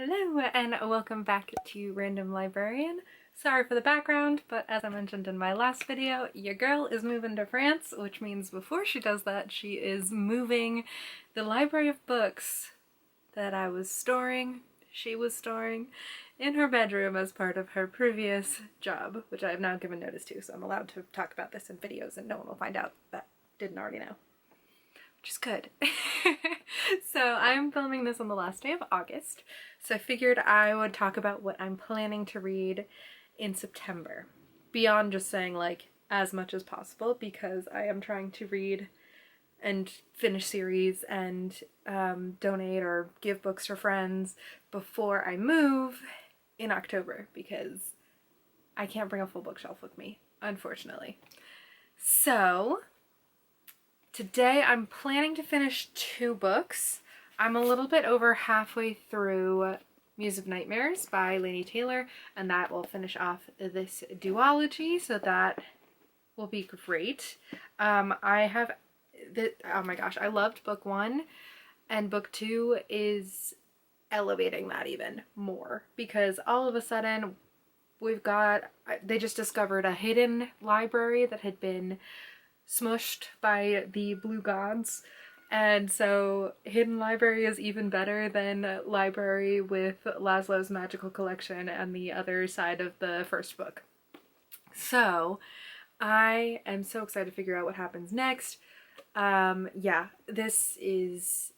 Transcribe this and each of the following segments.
Hello and welcome back to Random Librarian. Sorry for the background, but as I mentioned in my last video, your girl is moving to France, which means before she does that, she is moving the library of books that she was storing in her bedroom as part of her previous job, which I have now given notice to, so I'm allowed to talk about this in videos and no one will find out that didn't already know. Which is good. So I'm filming this on the last day of August, so I figured I would talk about what I'm planning to read in September, beyond just saying like as much as possible, because I am trying to read and finish series and donate or give books to friends before I move in October, because I can't bring a full bookshelf with me, unfortunately. So today I'm planning to finish 2 books. I'm a little bit over halfway through Muse of Nightmares by Laini Taylor, and that will finish off this duology, so that will be great. Oh my gosh, I loved book 1, and book 2 is elevating that even more, because all of a sudden they just discovered a hidden library that had been smushed by the blue gods, and so hidden library is even better than library with Laszlo's magical collection and the other side of the first book. So I am so excited to figure out what happens next. Yeah, this is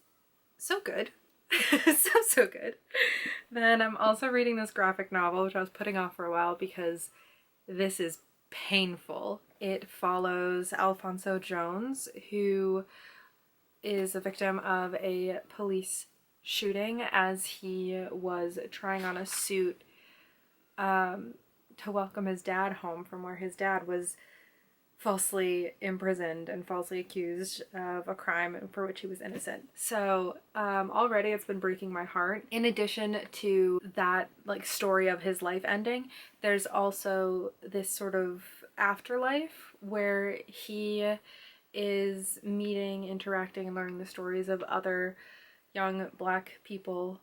so good. so good. Then I'm also reading this graphic novel, which I was putting off for a while because this is painful. It follows Alfonso Jones, who is a victim of a police shooting as he was trying on a suit to welcome his dad home from where his dad was falsely imprisoned and falsely accused of a crime for which he was innocent. So already it's been breaking my heart. In addition to that like story of his life ending, there's also this sort of afterlife where he is meeting, interacting, and learning the stories of other young black people,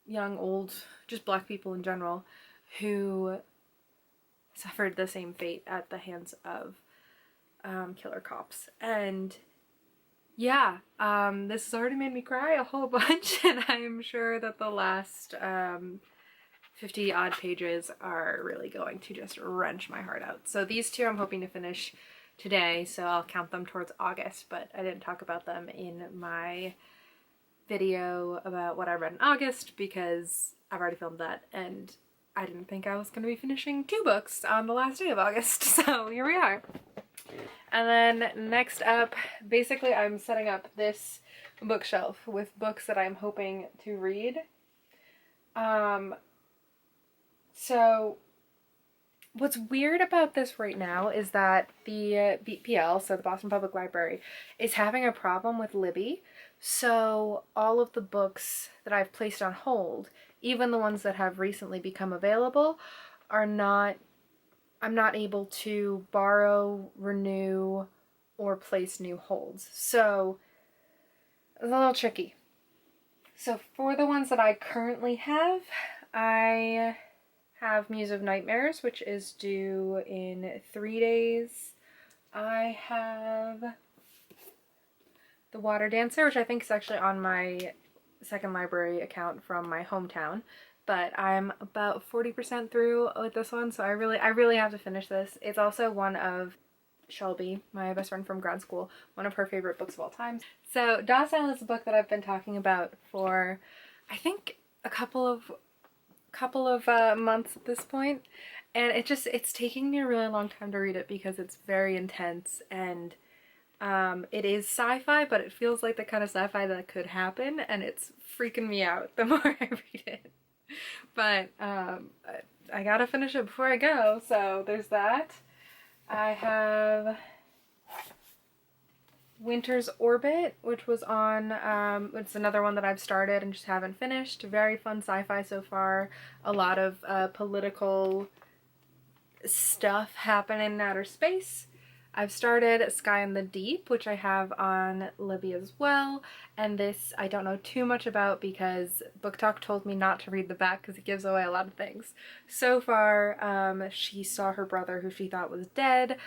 young, old, just black people in general, who suffered the same fate at the hands of killer cops. And yeah, this has already made me cry a whole bunch, and I'm sure that the last 50 odd pages are really going to just wrench my heart out. So these 2 I'm hoping to finish today, so I'll count them towards August, but I didn't talk about them in my video about what I read in August because I've already filmed that, and I didn't think I was going to be finishing 2 books on the last day of August, so here we are. And then next up, basically I'm setting up this bookshelf with books that I'm hoping to read. So what's weird about this right now is that the BPL, so the Boston Public Library, is having a problem with Libby. So all of the books that I've placed on hold, even the ones that have recently become available, I'm not able to borrow, renew, or place new holds. So it's a little tricky. So for the ones that I currently have, I have Muse of Nightmares, which is due in 3 days. I have The Water Dancer, which I think is actually on my second library account from my hometown, but I'm about 40% through with this one, so I really have to finish this. It's also one of Shelby, my best friend from grad school, one of her favorite books of all time. So Docile is a book that I've been talking about for, I think, a couple of months at this point, and it's taking me a really long time to read it because it's very intense, and it is sci-fi, but it feels like the kind of sci-fi that could happen, and it's freaking me out the more I read it. But I gotta finish it before I go, so there's that. I have Winter's Orbit, which was on, it's another one that I've started and just haven't finished. Very fun sci-fi so far. A lot of political stuff happening in outer space. I've started Sky in the Deep, which I have on Libby as well, and this I don't know too much about because Book Talk told me not to read the back because it gives away a lot of things. So far, she saw her brother, who she thought was dead,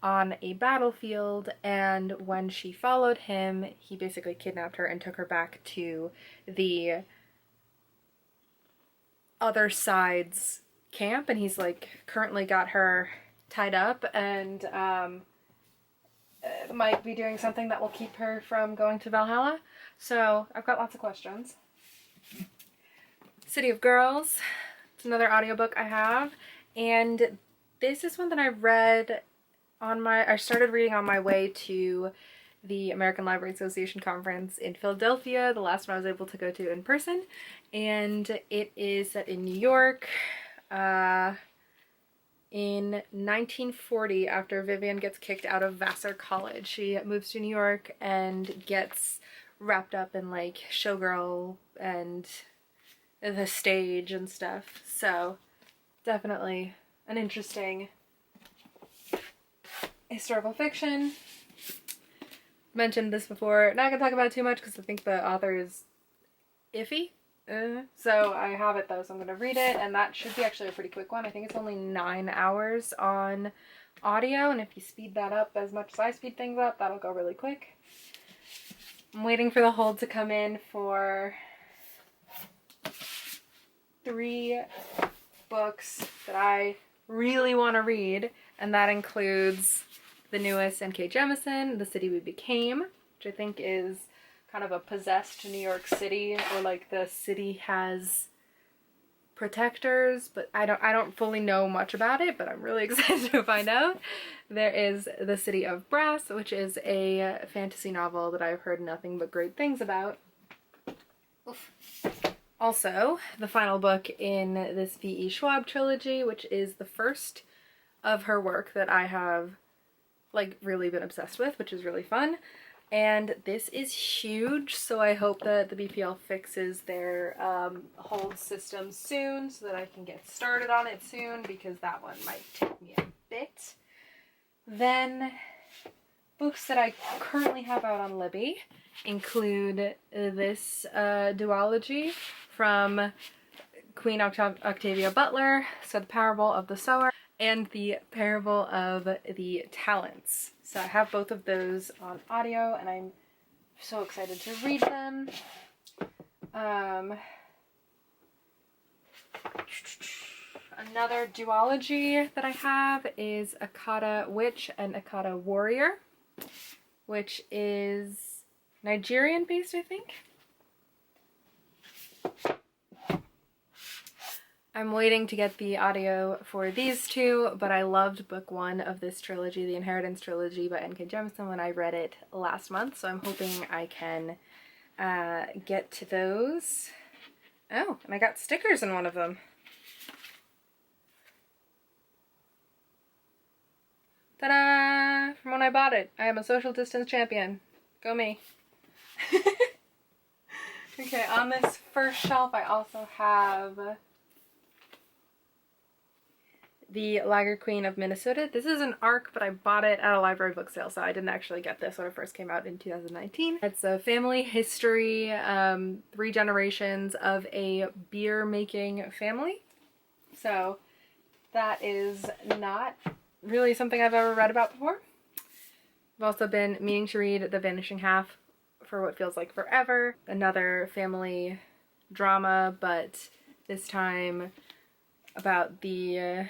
on a battlefield, and when she followed him, he basically kidnapped her and took her back to the other side's camp, and he's like currently got her tied up and might be doing something that will keep her from going to Valhalla. So I've got lots of questions. City of Girls, it's another audiobook I have, and this is one that I read I started reading on my way to the American Library Association conference in Philadelphia, the last one I was able to go to in person, and it is set in New York in 1940 after Vivian gets kicked out of Vassar College. She moves to New York and gets wrapped up in like showgirl and the stage and stuff, so definitely an interesting historical fiction. Mentioned this before, not gonna talk about it too much because I think the author is iffy. So I have it though, so I'm gonna read it, and that should be actually a pretty quick one. I think it's only 9 hours on audio, and if you speed that up as much as I speed things up, that'll go really quick. I'm waiting for the hold to come in for 3 books that I really want to read, and that includes the newest N.K. Jemisin, The City We Became, which I think is kind of a possessed New York City, or like the city has protectors, but I don't fully know much about it, but I'm really excited to find out. There is The City of Brass, which is a fantasy novel that I've heard nothing but great things about. Oof. Also, the final book in this V.E. Schwab trilogy, which is the first of her work that I have like really been obsessed with, which is really fun. And this is huge, so I hope that the BPL fixes their hold system soon so that I can get started on it soon, because that one might take me a bit. Then books that I currently have out on Libby include this duology from Queen Octavia Butler, so The Parable of the Sower and The Parable of the Talents. So I have both of those on audio, and I'm so excited to read them. Another duology that I have is Akata Witch and Akata Warrior, which is Nigerian based, I think. I'm waiting to get the audio for these two, but I loved book 1 of this trilogy, the Inheritance trilogy by N.K. Jemisin, when I read it last month, so I'm hoping I can get to those. Oh, and I got stickers in one of them. Ta-da! From when I bought it. I am a social distance champion. Go me. Okay, on this first shelf I also have The Lager Queen of Minnesota. This is an ARC, but I bought it at a library book sale, so I didn't actually get this when it first came out in 2019. It's a family history, 3 generations of a beer making family. So that is not really something I've ever read about before. I've also been meaning to read The Vanishing Half for what feels like forever. Another family drama, but this time about the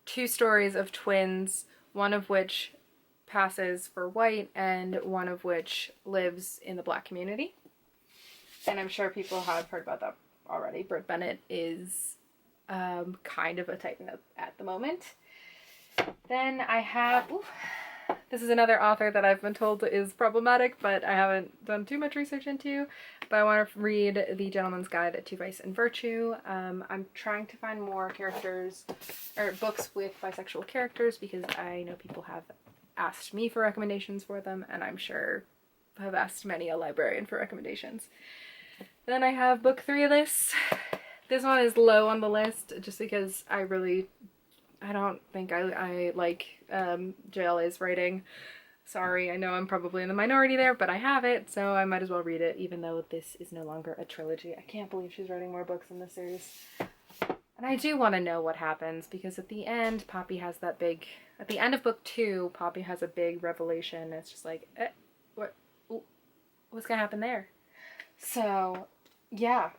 2 stories of twins, one of which passes for white and one of which lives in the Black community. And I'm sure people have heard about that already. Britt Bennett is kind of a titan at the moment. Then I have, this is another author that I've been told is problematic, but I haven't done too much research into. But I want to read The Gentleman's Guide to Vice and Virtue. I'm trying to find more characters, or books with bisexual characters, because I know people have asked me for recommendations for them, and I'm sure have asked many a librarian for recommendations. Then I have book 3 of this. This one is low on the list, just because I I don't think I like JLA's writing. Sorry, I know I'm probably in the minority there, but I have it, so I might as well read it, even though this is no longer a trilogy. I can't believe she's writing more books in this series. And I do want to know what happens, because at the end, Poppy has that big... At the end of book 2, Poppy has a big revelation. It's just like, what's gonna happen there? So, yeah.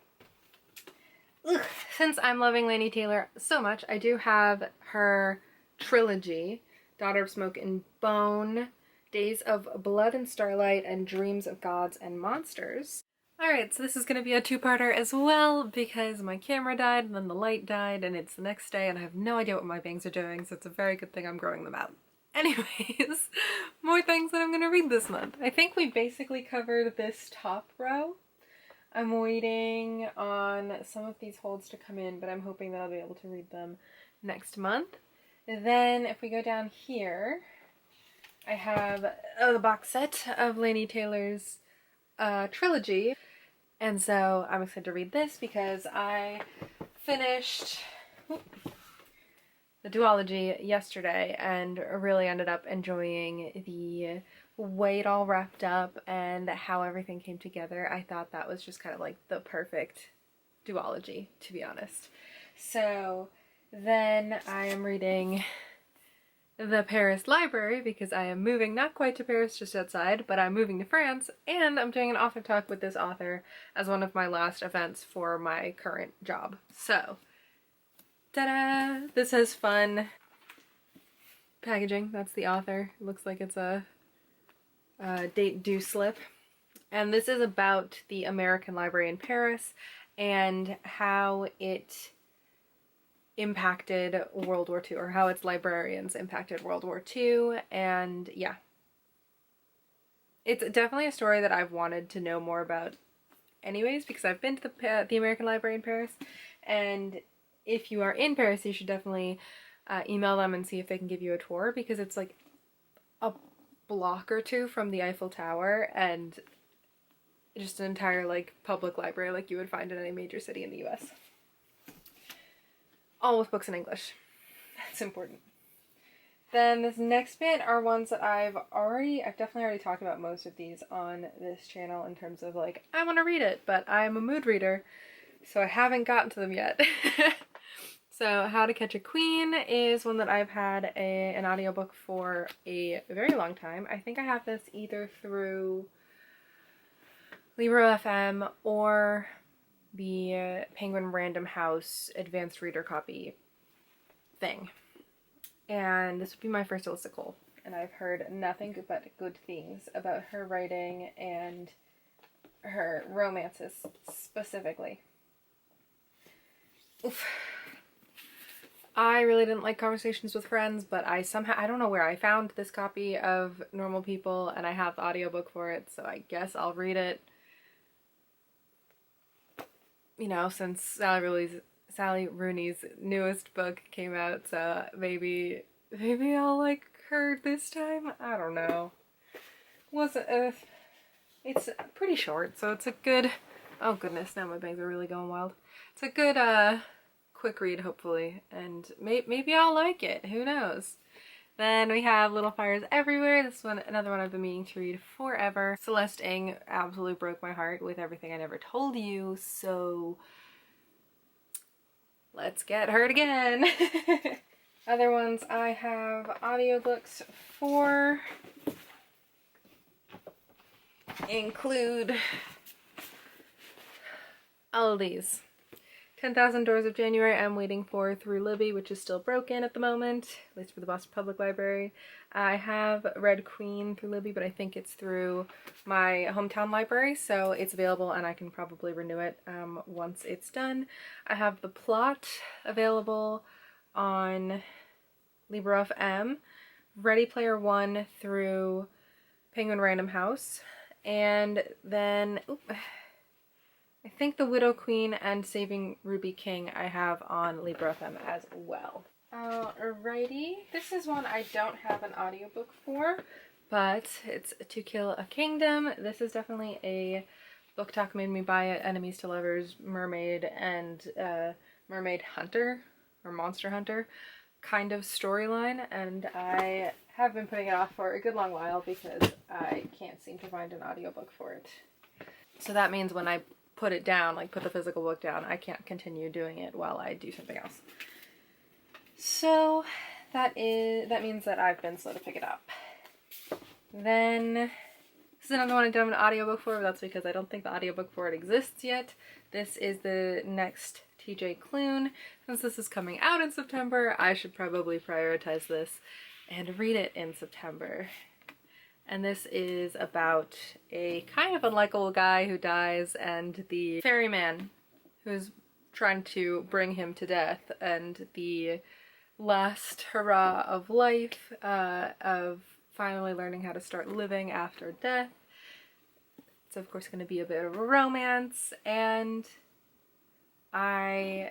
Ugh. Since I'm loving Laini Taylor so much, I do have her trilogy, Daughter of Smoke and Bone, Days of Blood and Starlight, and Dreams of Gods and Monsters. Alright, so this is going to be a two-parter as well because my camera died and then the light died and it's the next day and I have no idea what my bangs are doing, so it's a very good thing I'm growing them out. Anyways, more things that I'm going to read this month. I think we basically covered this top row. I'm waiting on some of these holds to come in, but I'm hoping that I'll be able to read them next month. Then if we go down here, I have the box set of Laini Taylor's trilogy, and so I'm excited to read this because I finished the duology yesterday and really ended up enjoying the way it all wrapped up and how everything came together. I thought that was just kind of like the perfect duology, to be honest. So then I am reading the Paris Library because I am moving, not quite to Paris, just outside, but I'm moving to France, and I'm doing an author talk with this author as one of my last events for my current job. So, ta-da! This has fun packaging. That's the author. It looks like it's a date due slip. And this is about the American Library in Paris and how it impacted World War II, or how its librarians impacted World War II, and yeah. It's definitely a story that I've wanted to know more about anyways, because I've been to the American Library in Paris, and if you are in Paris, you should definitely email them and see if they can give you a tour, because it's like a block or two from the Eiffel Tower, and just an entire like public library like you would find in any major city in the US. All with books in English. That's important. Then this next bit are ones that I've definitely already talked about most of these on this channel in terms of like, I want to read it, but I'm a mood reader, so I haven't gotten to them yet. So How to Catch a Queen is one that I've had an audiobook for a very long time. I think I have this either through Libro FM or the Penguin Random House advanced reader copy thing. And this would be my first illisticle, and I've heard nothing but good things about her writing and her romances specifically. Oof. I really didn't like Conversations with Friends, but I don't know where I found this copy of Normal People, and I have the audiobook for it, so I guess I'll read it. You know, since Sally Rooney's newest book came out, so maybe I'll like her this time? I don't know. It's pretty short, so it's a good, oh goodness, now my bangs are really going wild. It's a good, quick read, hopefully, and maybe I'll like it, who knows? Then we have Little Fires Everywhere. This one, another one I've been meaning to read forever. Celeste Ng absolutely broke my heart with Everything I Never Told You, so let's get hurt again. Other ones I have audiobooks for include all of these. 10,000 Doors of January I'm waiting for through Libby, which is still broken at the moment, at least for the Boston Public Library. I have Red Queen through Libby, but I think it's through my hometown library, so it's available and I can probably renew it once it's done. I have The Plot available on Libro FM, Ready Player One through Penguin Random House, and then I think The Widow Queen and Saving Ruby King I have on Libro FM as well. Alrighty, this is one I don't have an audiobook for, but it's To Kill a Kingdom. This is definitely a book talk made me buy it, Enemies to Lovers, Mermaid, and Mermaid Hunter, or Monster Hunter kind of storyline, and I have been putting it off for a good long while because I can't seem to find an audiobook for it. So that means when I put it down, like put the physical book down, I can't continue doing it while I do something else. So that means that I've been slow to pick it up. Then, this is another one I don't have an audiobook for, but that's because I don't think the audiobook for it exists yet. This is the next TJ Klune. Since this is coming out in September, I should probably prioritize this and read it in September. And this is about a kind of unlikable guy who dies and the ferryman who's trying to bring him to death, and the last hurrah of life, of finally learning how to start living after death. It's of course going to be a bit of a romance, and I'm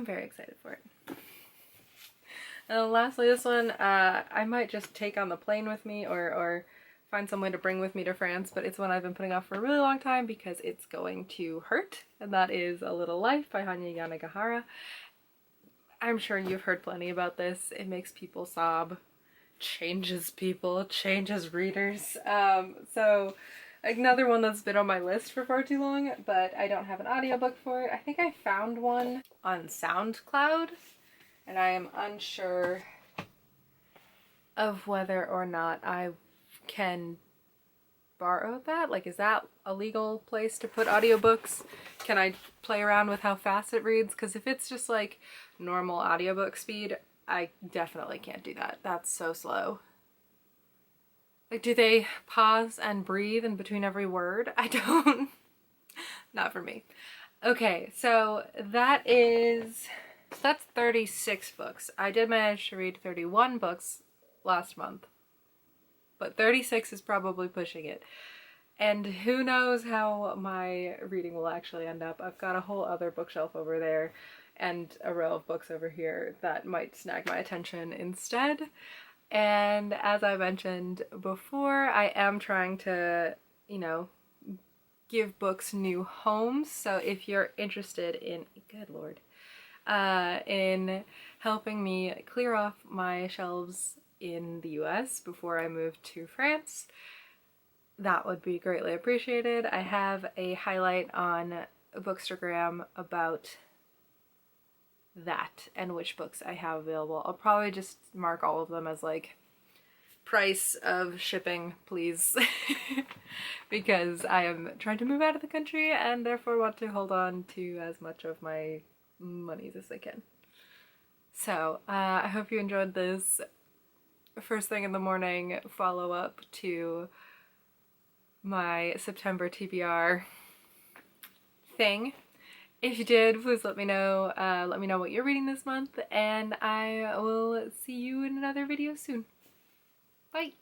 very excited for it. And lastly, this one I might just take on the plane with me or find someone to bring with me to France, but it's one I've been putting off for a really long time because it's going to hurt, and that is A Little Life by Hanya Yanagihara. I'm sure you've heard plenty about this. It makes people sob, changes people, changes readers. So another one that's been on my list for far too long, but I don't have an audiobook for it. I think I found one on SoundCloud, and I am unsure of whether or not I can borrow that. Like, is that a legal place to put audiobooks? Can I play around with how fast it reads? Because if it's just like normal audiobook speed, I definitely can't do that. That's so slow. Like, do they pause and breathe in between every word? I don't. Not for me. Okay, so that's 36 books. I did manage to read 31 books last month, but 36 is probably pushing it. And who knows how my reading will actually end up. I've got a whole other bookshelf over there and a row of books over here that might snag my attention instead. And as I mentioned before, I am trying to, you know, give books new homes. So if you're interested in, good lord, in helping me clear off my shelves in the US before I move to France, that would be greatly appreciated. I have a highlight on Bookstagram about that and which books I have available. I'll probably just mark all of them as like price of shipping, please, because I am trying to move out of the country and therefore want to hold on to as much of my monies as I can. So I hope you enjoyed this first thing in the morning follow up to my September TBR thing. If you did, please let me know. Let me know what you're reading this month, and I will see you in another video soon. Bye!